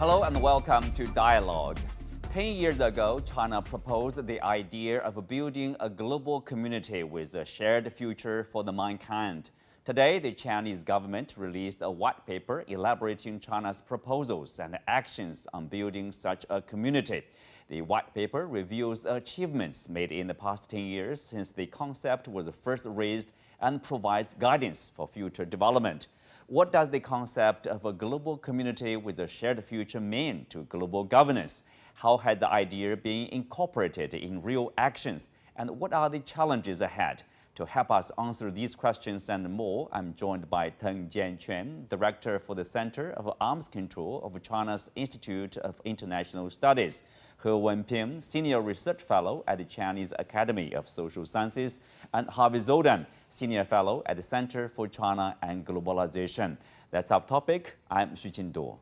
Hello and welcome to Dialogue. 10 years ago, China proposed the idea of building a global community with a shared future for the mankind. Today, the Chinese government released a white paper elaborating China's proposals and actions on building such a community. The white paper reviews achievements made in the past 10 years since the concept was first raised and provides guidance for future development. What does the concept of a global community with a shared future mean to global governance? How has the idea been incorporated in real actions? And what are the challenges ahead? To help us answer these questions and more, I'm joined by Teng Jianquan, Director for the Center of Arms Control of China's Institute of International Studies, He Wenping, Senior Research Fellow at the Chinese Academy of Social Sciences, and Harvey Dzodin, Senior Fellow at the Center for China and Globalization. That's our topic. I'm Xu Qinduo.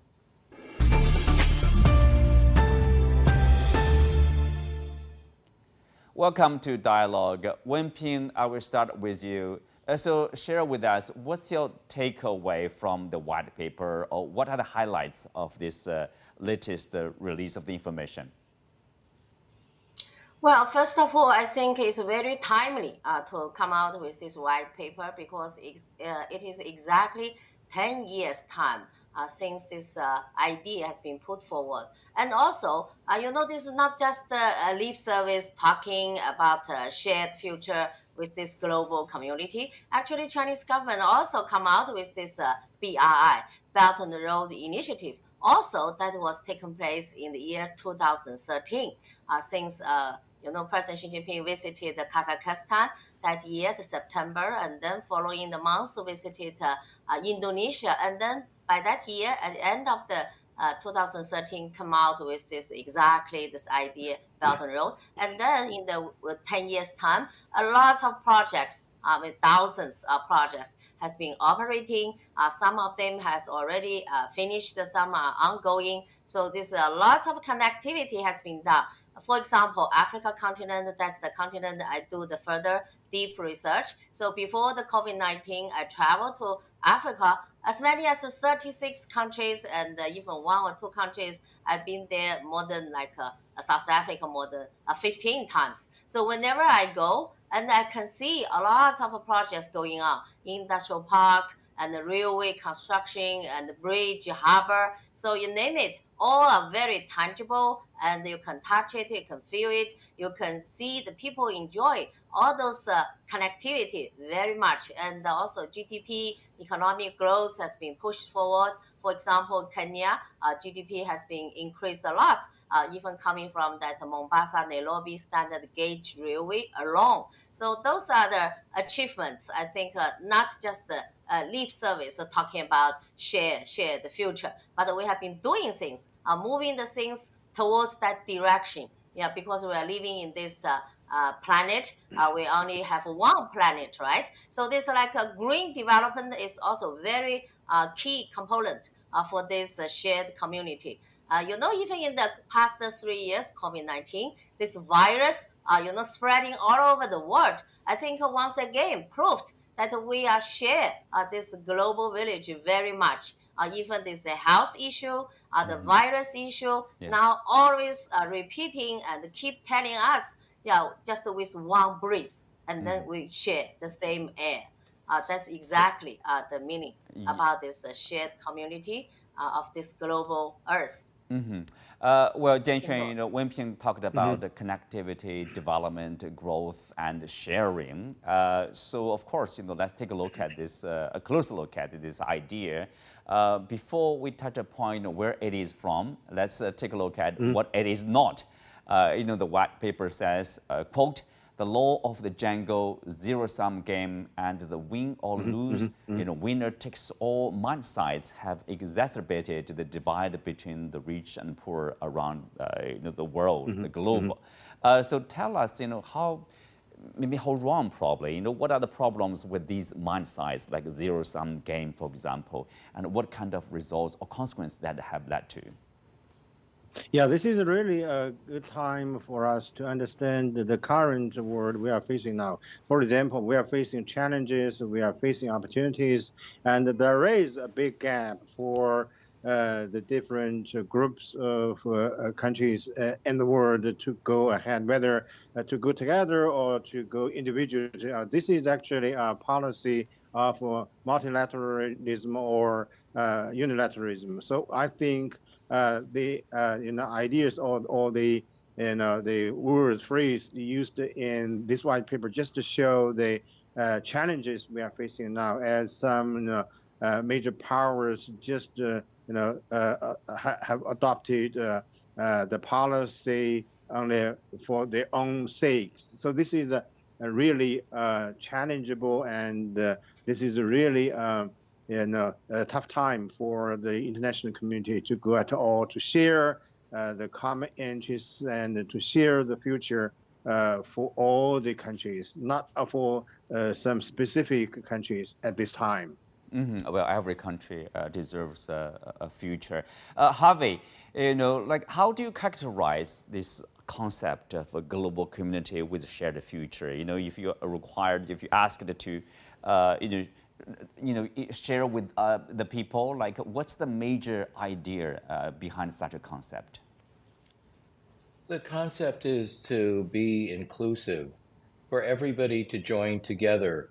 Welcome to Dialogue. Wenping, I will start with you. So share with us, what's your takeaway from the white paper, or what are the highlights of this latest release of the information? Well, first of all, I think it's very timely to come out with this white paper because it is exactly 10 years' time since this idea has been put forward. And also, this is not just a lip service talking about a shared future with this global community. Actually, Chinese government also come out with this BRI, Belt and Road Initiative. Also, that was taken place in the year 2013 since President Xi Jinping visited Kazakhstan that year, the September, and then following the month visited Indonesia, and then by that year, at the end of the 2013, come out with this idea, Belt and Road, and then in the 10 years time, a lot of projects, with thousands of projects has been operating. Some of them has already finished, some are ongoing. So this lots of connectivity has been done. For example, Africa continent, that's the continent I do the further deep research. So before the COVID-19, I traveled to Africa, as many as 36 countries, and even 1 or 2 countries, I've been there more than South Africa more than 15 times. So whenever I go, and I can see a lot of projects going on, industrial park, and the railway construction, and the bridge, harbor. So you name it, all are very tangible, and you can touch it, you can feel it, you can see the people enjoy all those connectivity very much. And also GDP, economic growth has been pushed forward. For example, Kenya, GDP has been increased a lot, even coming from that Mombasa-Nairobi standard gauge railway alone. So those are the achievements, I think, not just the lip service talking about share the future, but we have been doing things, moving the things towards that direction. Yeah, because we are living in this planet, we only have one planet, right? So this a green development is also very key component for this shared community. Even in the past 3 years, COVID-19, this virus, spreading all over the world, I think once again proved that we are share this global village very much. Even this health issue, the virus issue, yes. Now always repeating and keep telling us, just with one breath, and then we share the same air. That's exactly the meaning about this shared community of this global Earth. Well, Jianquan, Wenping talked about the connectivity, development, growth, and sharing. So, of course, let's take a look at this, a closer look at this idea. Before we touch upon where it is from, let's take a look at what it is not. The white paper says, quote, the law of the jungle, zero-sum game, and the win or lose, winner takes all mindsides have exacerbated the divide between the rich and poor around the world, the globe. So tell us, how wrong probably, what are the problems with these mindsides, like zero-sum game, for example, and what kind of results or consequences that have led to? Yeah, this is really a good time for us to understand the current world we are facing now. For example, we are facing challenges, we are facing opportunities, and there is a big gap for the different groups of countries in the world to go ahead, whether to go together or to go individually. This is actually a policy of multilateralism or unilateralism. So I think the ideas or the the word phrase used in this white paper just to show the challenges we are facing now, as some major powers just have adopted the policy only for their own sakes. So this is a really challengeable, and this is a really a tough time for the international community to go at all, to share the common interests and to share the future for all the countries, not for some specific countries at this time. Well, every country deserves a future. Harvey, like how do you characterize this concept of a global community with a shared future? If you are required, if you asked to, share with the people, like what's the major idea behind such a concept? The concept is to be inclusive, for everybody to join together,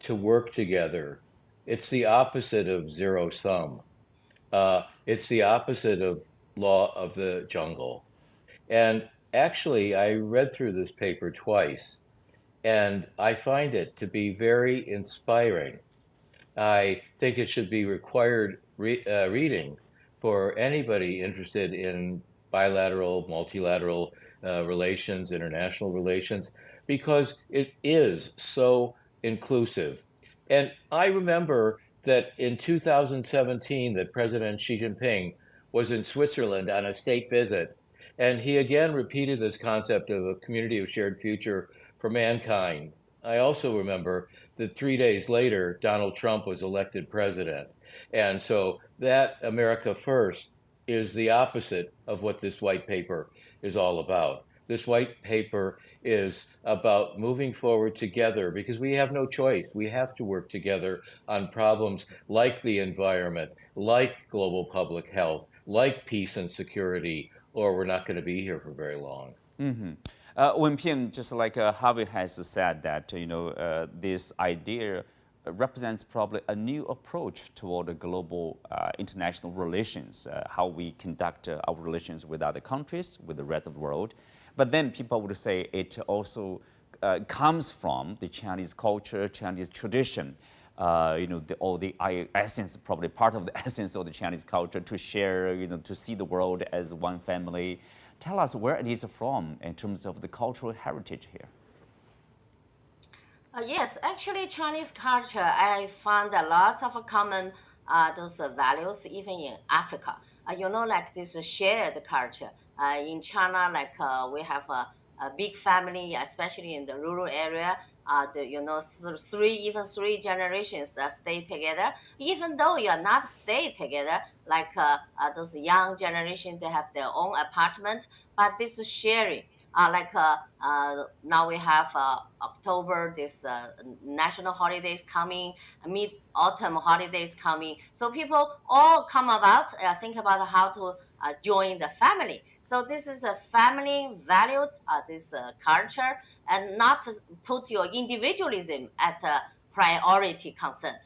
to work together. It's the opposite of zero sum. It's the opposite of law of the jungle. And actually, I read through this paper twice, and I find it to be very inspiring. I think it should be required reading for anybody interested in bilateral, multilateral relations, international relations, because it is so inclusive. And I remember that in 2017, that President Xi Jinping was in Switzerland on a state visit, and he again repeated this concept of a community of shared future for mankind. I also remember that 3 days later, Donald Trump was elected president. And so that America First is the opposite of what this white paper is all about. This white paper is about moving forward together because we have no choice. We have to work together on problems like the environment, like global public health, like peace and security, or we're not going to be here for very long. Wenping, just like Harvey has said that, this idea represents probably a new approach toward global international relations, how we conduct our relations with other countries, with the rest of the world. But then people would say it also comes from the Chinese culture, Chinese tradition. All the essence, probably part of the essence of the Chinese culture, to share, to see the world as one family. Tell us where it is from in terms of the cultural heritage here. Yes, actually, Chinese culture, I found a lot of common those values even in Africa. Like this shared culture. In China, like we have a big family, especially in the rural area. Three generations stay together. Even though you are not stay together, like those young generation, they have their own apartment, but this is sharing. Now we have October, this national holidays coming, mid-autumn holidays coming. So people all come about, think about how to join the family. So this is a family valued, this culture, and not to put your individualism at a priority concern.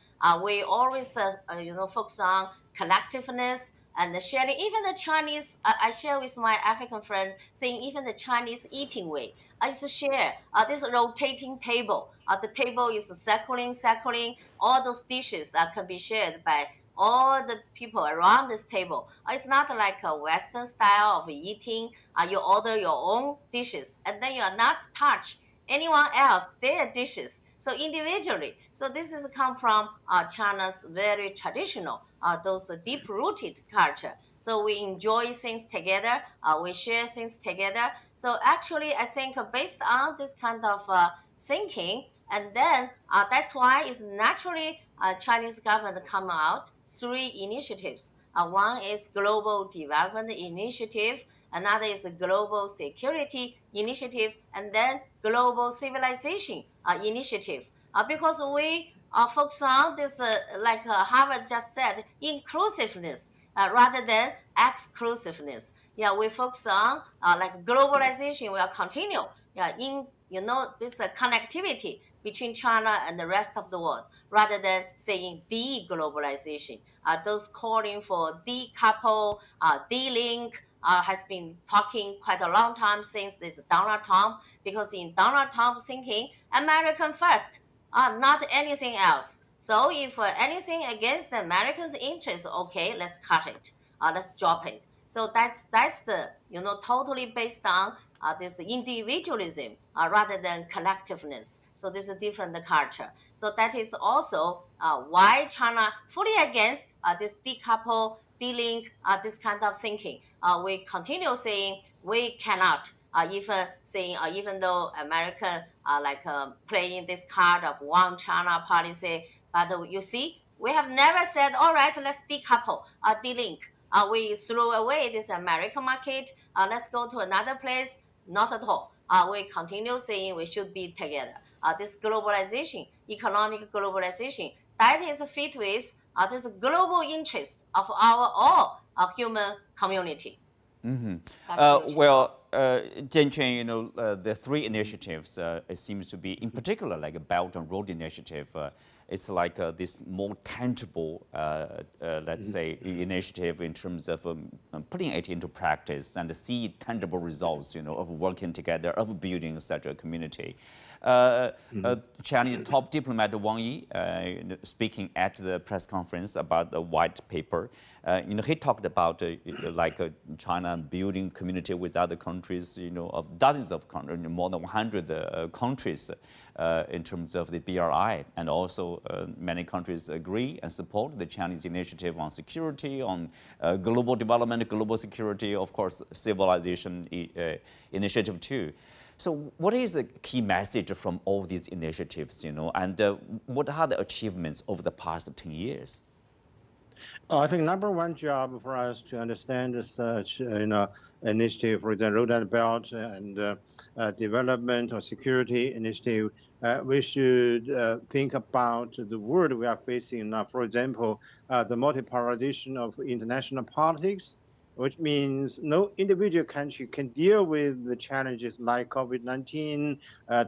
We always, focus on collectiveness and the sharing. Even the Chinese, I share with my African friends, saying even the Chinese eating way is a share. This rotating table, the table is circling. All those dishes can be shared by all the people around this table. It's not like a Western style of eating. You order your own dishes, and then you are not touch anyone else their dishes. So individually, so this is come from China's very traditional, those deep-rooted culture. So we enjoy things together, we share things together. So actually, I think based on this kind of thinking, and then that's why it's naturally Chinese government come out 3 initiatives. One is Global Development Initiative, another is Global Security Initiative, and then Global Civilization Initiative. Because we focus on this, like Harvard just said, inclusiveness. rather than exclusiveness. Yeah, we focus on like globalization will continue. Yeah, in this connectivity between China and the rest of the world, rather than saying de-globalization. Those calling for decouple, de-link, has been talking quite a long time since this Donald Trump, because in Donald Trump's thinking, American first, not anything else. So if anything against the Americans' interests, okay, let's cut it, let's drop it. So that's the totally based on this individualism rather than collectiveness. So this is a different culture. So that is also why China fully against this decouple, de-link, this kind of thinking. We continue saying we cannot. Even though America playing this card of one China policy, but you see, we have never said, all right, let's decouple, de-link. We throw away this American market. Let's go to another place. Not at all. We continue saying we should be together. This globalization, economic globalization, that is fit with this global interest of our all human community. Jianquan, the three initiatives, it seems to be, in particular, like a Belt and Road Initiative, it's like this more tangible, let's say, initiative in terms of putting it into practice and see tangible results, of working together, of building such a community. Chinese top diplomat Wang Yi, speaking at the press conference about the white paper, he talked about China building community with other countries, of dozens of countries, more than 100 countries in terms of the BRI, and also many countries agree and support the Chinese initiative on security, on global development, global security, of course, civilization initiative too. So what is the key message from all these initiatives, and what are the achievements over the past 10 years? I think number one job for us to understand such initiative, for the Road and Belt and development or security initiative, we should think about the world we are facing now. For example, the multipolarization of international politics, which means no individual country can deal with the challenges like COVID-19,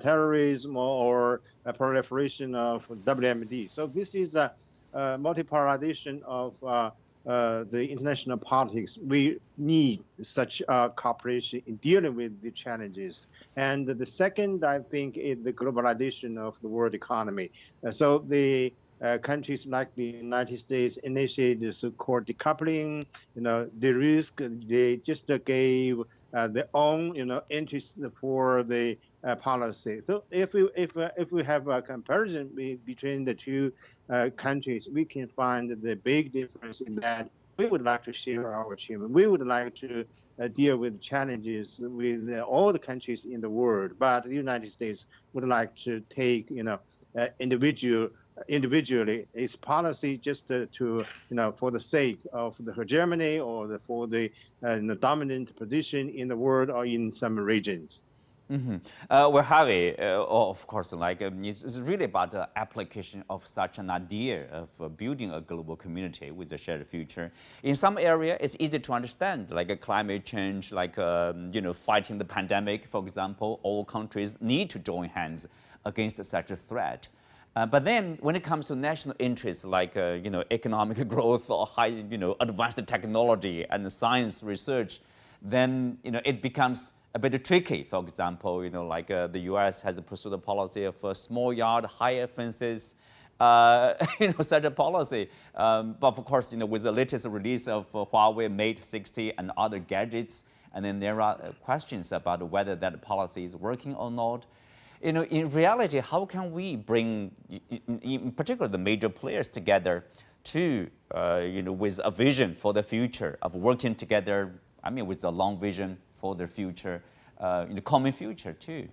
terrorism, or proliferation of WMD. So this is a multipolarization of the international politics. We need such cooperation in dealing with the challenges. And the second, I think, is the globalization of the world economy. So the countries like the United States initiated the so-called decoupling. The risk they just gave their own, interests for the policy. So if we have a comparison between the two countries, we can find the big difference in that we would like to share our achievement. We would like to deal with challenges with all the countries in the world, but the United States would like to take, individually its policy just to for the sake of the hegemony or for the dominant position in the world or in some regions. Well, Harvey, of course, it's really about the application of such an idea of building a global community with a shared future. In some area, it's easy to understand, like climate change, fighting the pandemic, for example. All countries need to join hands against such a threat. But then, when it comes to national interests like economic growth or high advanced technology and science research, then it becomes a bit tricky. For example, the U.S. has pursued a policy of small yard, higher fences, such a policy. But of course, with the latest release of Huawei Mate 60 and other gadgets, and then there are questions about whether that policy is working or not. In reality, how can we bring, in particular, the major players together to, with a vision for the future of working together? I mean, with a long vision for the future, the common future too.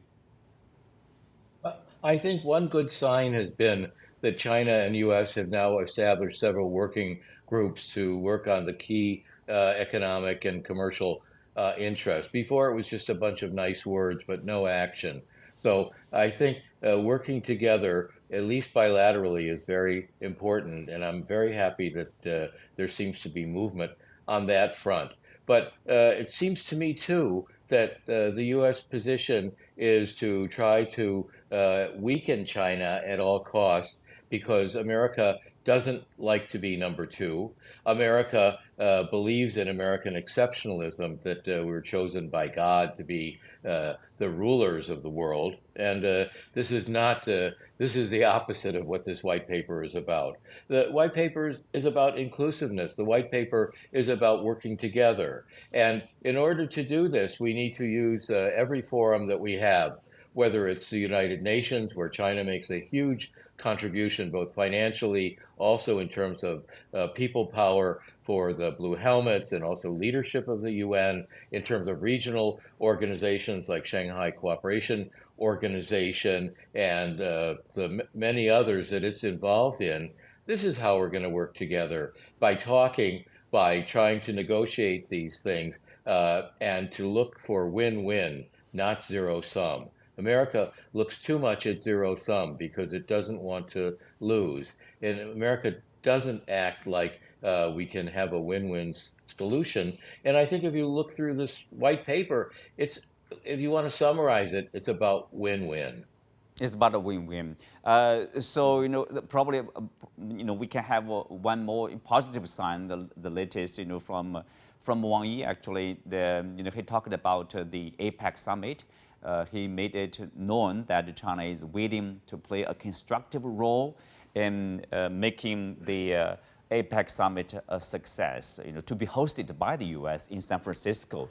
I think one good sign has been that China and U.S. have now established several working groups to work on the key economic and commercial interests. Before, it was just a bunch of nice words, but no action. So I think working together, at least bilaterally, is very important, and I'm very happy that there seems to be movement on that front. But it seems to me, too, that the U.S. position is to try to weaken China at all costs because America doesn't like to be number two. America believes in American exceptionalism, that we're chosen by God to be the rulers of the world. And this is not, this is the opposite of what this white paper is about. The white paper is about inclusiveness. The white paper is about working together. And in order to do this, we need to use every forum that we have, whether it's the United Nations, where China makes a huge contribution, both financially, also in terms of people power for the Blue Helmets, and also leadership of the UN, in terms of regional organizations like Shanghai Cooperation Organization and the many others that it's involved in. This is how we're going to work together, by talking, by trying to negotiate these things, and to look for win-win, not zero-sum. America looks too much at zero-sum because it doesn't want to lose. And America doesn't act like we can have a win-win solution. And I think if you look through this white paper, it's, if you want to summarize it, it's about win-win. It's about a win-win. So, probably, we can have one more positive sign, the latest, from Wang Yi, actually. He talked about the APEC summit. He made it known that China is willing to play a constructive role in making the APEC summit a success, to be hosted by the U.S. in San Francisco.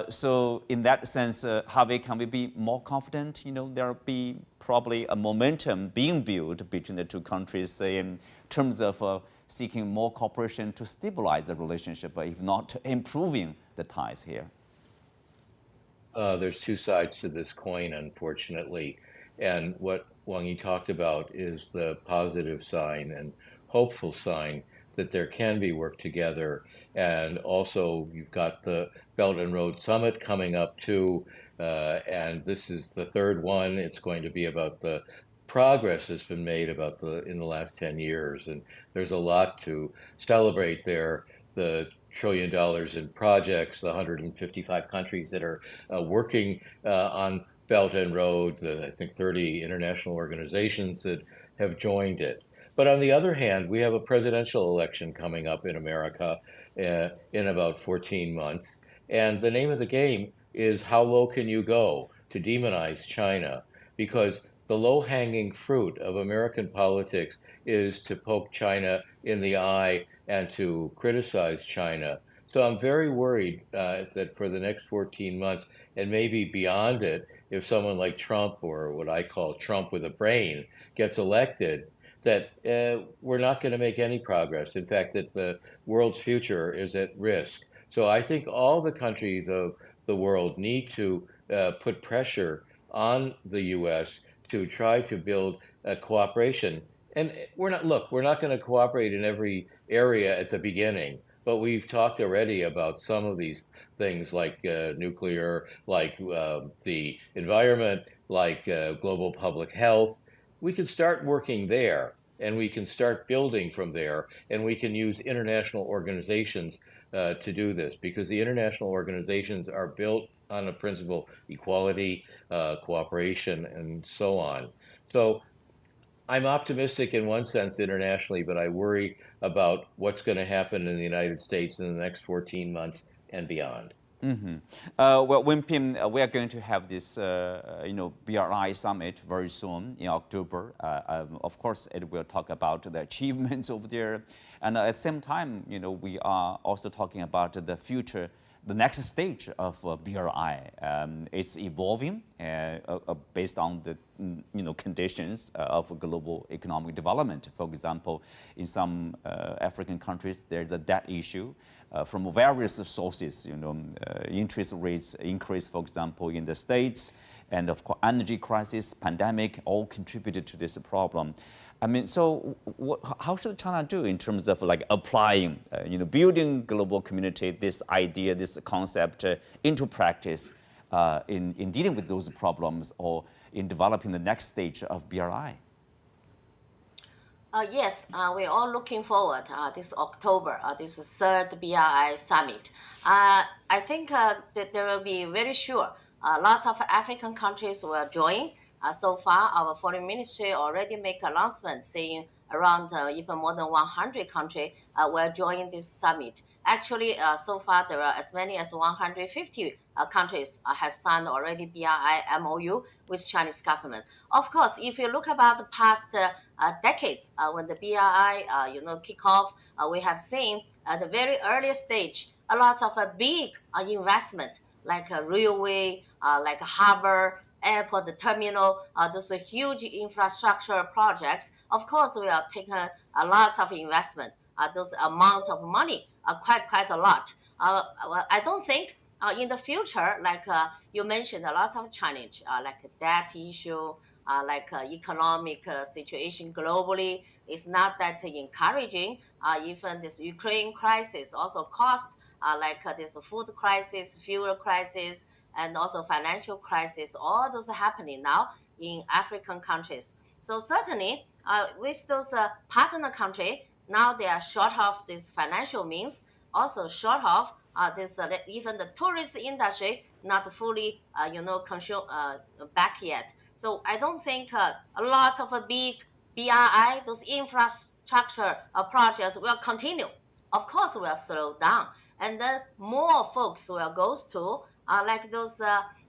So in that sense, Harvey, can we be more confident? There'll be probably a momentum being built between the two countries in terms of seeking more cooperation to stabilize the relationship, if not improving the ties here. There's two sides to this coin, unfortunately. And what Wang Yi talked about is the positive sign and hopeful sign that there can be work together. And also, you've got the Belt and Road Summit coming up too. And this is the third one. It's going to be about the progress that's been made about in the last 10 years. And there's a lot to celebrate there. The $1 trillion in projects, the 155 countries that are working on Belt and Road, I think 30 international organizations that have joined it. But on the other hand, we have a presidential election coming up in America in about 14 months. And the name of the game is how low can you go to demonize China? Because the low-hanging fruit of American politics is to poke China in the eye and to criticize China. So I'm very worried that for the next 14 months, and maybe beyond it, if someone like Trump, or what I call Trump with a brain, gets elected, that we're not going to make any progress. In fact, that the world's future is at risk. So I think all the countries of the world need to put pressure on the U.S. to try to build a cooperation. And we're not going to cooperate in every area at the beginning, but we've talked already about some of these things, like nuclear, like the environment, like global public health. We can start working there, and we can start building from there, and we can use international organizations to do this, because the international organizations are built on the principle equality, cooperation, and so on. So I'm optimistic in one sense internationally, but I worry about what's going to happen in the United States in the next 14 months and beyond. Mm-hmm. Well, Wenping, we are going to have this, BRI summit very soon in October. Of course, it will talk about the achievements over there, and at the same time, we are also talking about the future, the next stage of BRI. It's evolving based on the conditions of global economic development. For example, in some African countries, there's a debt issue from various sources. Interest rates increase, for example, in the States, and of course, energy crisis, pandemic, all contributed to this problem. I mean, so how should China do in terms of applying, building global community, this idea, this concept into practice in dealing with those problems, or in developing the next stage of BRI? Yes, we're all looking forward this October, this third BRI summit. I think that there will be very sure lots of African countries will join. So far, our foreign ministry already make announcements saying around even more than 100 countries will join this summit. Actually, so far there are as many as 150 countries has signed already BRI MOU with Chinese government. Of course, if you look about the past decades when the BRI kick off, we have seen at the very early stage a lot of big investment like a railway, like a harbor, airport, the terminal, those are huge infrastructure projects. Of course, we are taking a lot of investment. Those amount of money are quite a lot. Well, I don't think in the future, like you mentioned, a lot of challenge, like debt issue, like economic situation globally is not that encouraging. Even this Ukraine crisis also caused like this food crisis, fuel crisis, and also financial crisis. All those are happening now in African countries. So certainly, with those partner countries, now they are short of this financial means, also short of this even the tourist industry not fully consume back yet. So I don't think a lot of big BRI, those infrastructure projects will continue. Of course, will slow down, and then more folks will goes to like those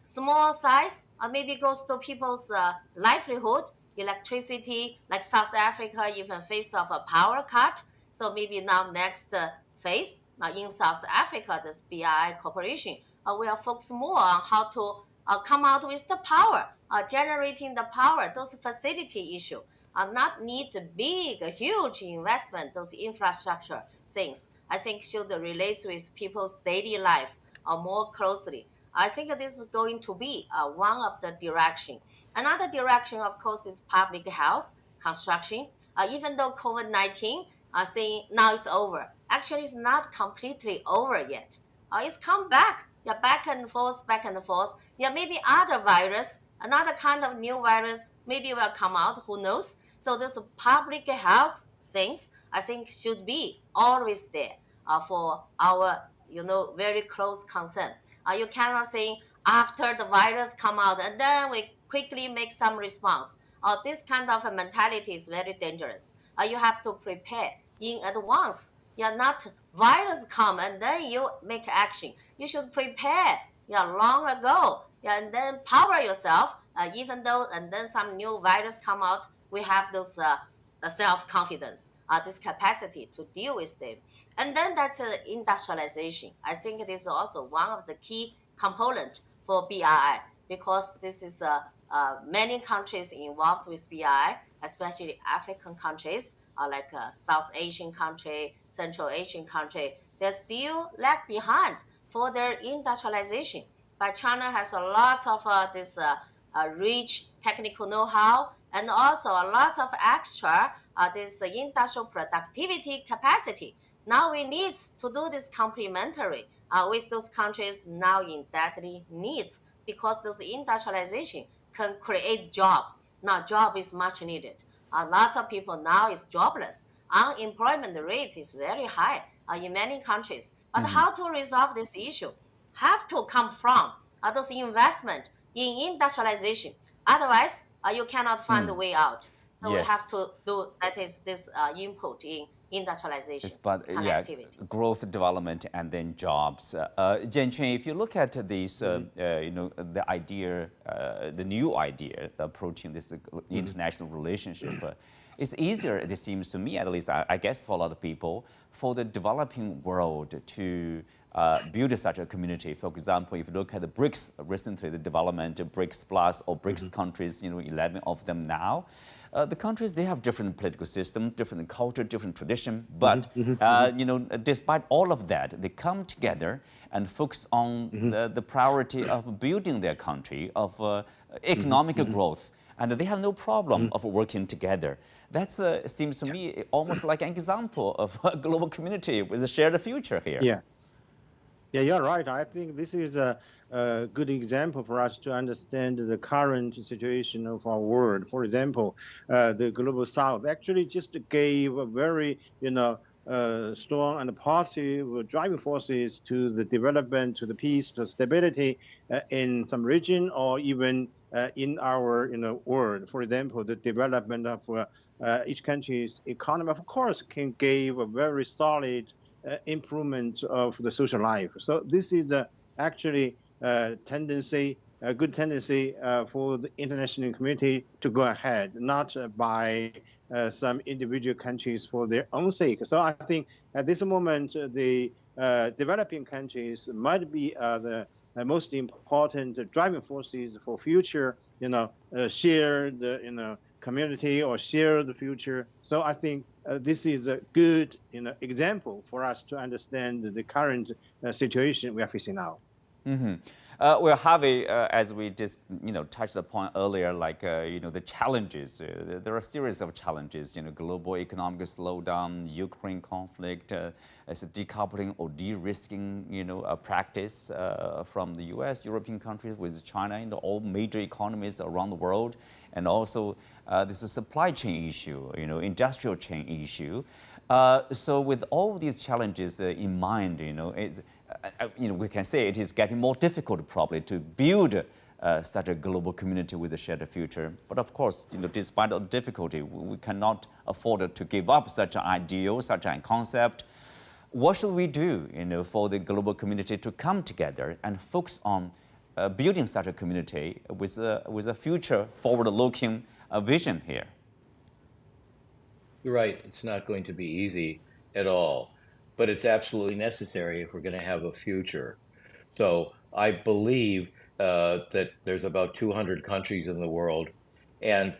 small size, maybe goes to people's livelihood, electricity, like South Africa even face of a power cut. So maybe now next phase in South Africa, this BRI corporation will focus more on how to come out with the power, generating the power, those facility issue. Not need big, huge investment, those infrastructure things. I think should relate with people's daily life more closely. I think this is going to be one of the direction. Another direction, of course, is public health construction. Even though COVID-19 saying now it's over, actually it's not completely over yet. It's come back, yeah, back and forth. Yeah, maybe other virus, another kind of new virus, maybe will come out. Who knows? So this public health things, I think, should be always there for our very close concern. You cannot say after the virus come out and then we quickly make some response. This kind of a mentality is very dangerous. You have to prepare in advance. Yeah, not virus come and then you make action. You should prepare long ago. Yeah, and then power yourself. Even though and then some new virus come out, we have those self-confidence, this capacity to deal with them. And then that's industrialization. I think this is also one of the key components for BRI because this is many countries involved with BRI, especially African countries, like South Asian country, Central Asian country. They still lag behind for their industrialization. But China has a lot of this rich technical know-how and also a lot of extra this industrial productivity capacity. Now we need to do this complementary with those countries now in deadly needs because those industrialization can create job. Now job is much needed. Lots of people now is jobless. Unemployment rate is very high in many countries. But how to resolve this issue? Have to come from those investment in industrialization. Otherwise, you cannot find a way out. So we have to do that is this input in industrialization, connectivity. Growth, development, and then jobs. Jianqun, if you look at this, the idea, the new idea approaching this international relationship, it's easier, it seems to me, at least, I guess for a lot of people, for the developing world to build such a community. For example, if you look at the BRICS recently, the development of BRICS Plus or BRICS countries, 11 of them now. The countries, they have different political system, different culture, different tradition, but despite all of that, they come together and focus on the priority of building their country, of economic growth, and they have no problem of working together. That seems to me almost like an example of a global community with a shared future here. Yeah, you're right. I think this is good example for us to understand the current situation of our world. For example, the Global South actually just gave a very, strong and positive driving forces to the development, to the peace, to stability in some region or even in our world. For example, the development of each country's economy, of course, can give a very solid improvement of the social life. So this is actually a good tendency for the international community to go ahead, not by some individual countries for their own sake. So I think at this moment, the developing countries might be the most important driving forces for future, shared, community or share the future. So I think this is a good, example for us to understand the current situation we are facing now. Mm-hmm. Well, Harvey, as we just touched upon earlier, like the challenges. There are a series of challenges. Global economic slowdown, Ukraine conflict, as a decoupling or de-risking, a practice from the U.S., European countries with China, all major economies around the world, and also this is a supply chain issue, industrial chain issue. So with all these challenges in mind, we can say it is getting more difficult probably to build such a global community with a shared future. But of course, despite the difficulty, we cannot afford to give up such an ideal, such a concept. What should we do, for the global community to come together and focus on building such a community with a future forward-looking vision here? You're right. It's not going to be easy at all, but it's absolutely necessary if we're going to have a future. So I believe that there's about 200 countries in the world, and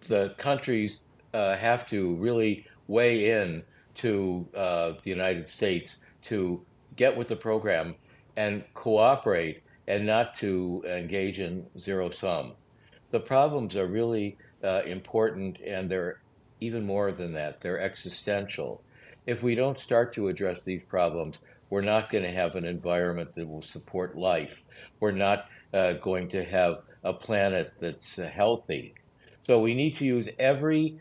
the countries have to really weigh in to the United States to get with the program and cooperate and not to engage in zero sum. The problems are really important, and they're even more than that. They're existential. If we don't start to address these problems, we're not going to have an environment that will support life. We're not going to have a planet that's healthy. So we need to use every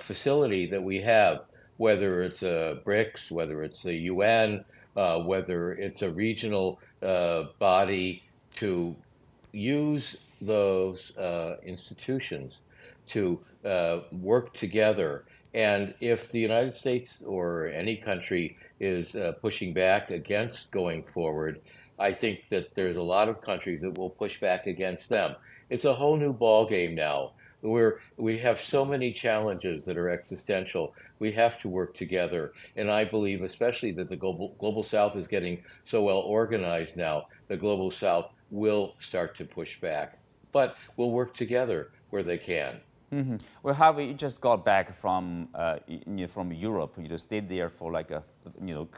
facility that we have, whether it's BRICS, whether it's the UN, whether it's a regional body, to use those institutions to work together. And if the United States or any country is pushing back against going forward, I think that there's a lot of countries that will push back against them. It's a whole new ball game now. We have so many challenges that are existential. We have to work together. And I believe especially that the global South is getting so well organized now, the global South will start to push back. But we'll work together where they can. Mm-hmm. Well, Harvey, you just got back from Europe. You stayed there for like a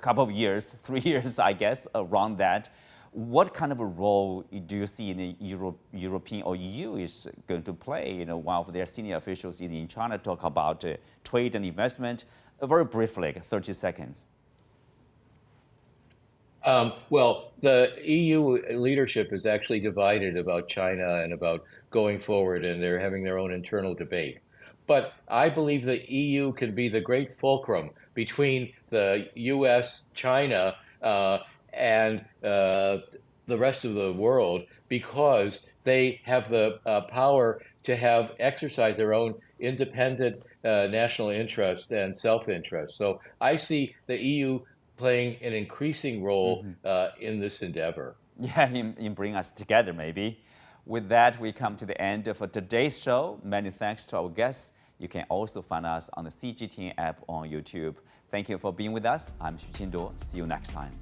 couple of years, 3 years, I guess, around that. What kind of a role do you see in the European or EU is going to play? One of their senior officials in China talk about trade and investment. Very briefly, like 30 seconds. Well, the EU leadership is actually divided about China and about going forward, and they're having their own internal debate. But I believe the EU can be the great fulcrum between the US, China, and the rest of the world, because they have the power to exercise their own independent national interest and self-interest. So I see the EU playing an increasing role in this endeavor. Yeah, in bringing us together, maybe. With that, we come to the end of today's show. Many thanks to our guests. You can also find us on the CGTN app on YouTube. Thank you for being with us. I'm Xu Qinduo. See you next time.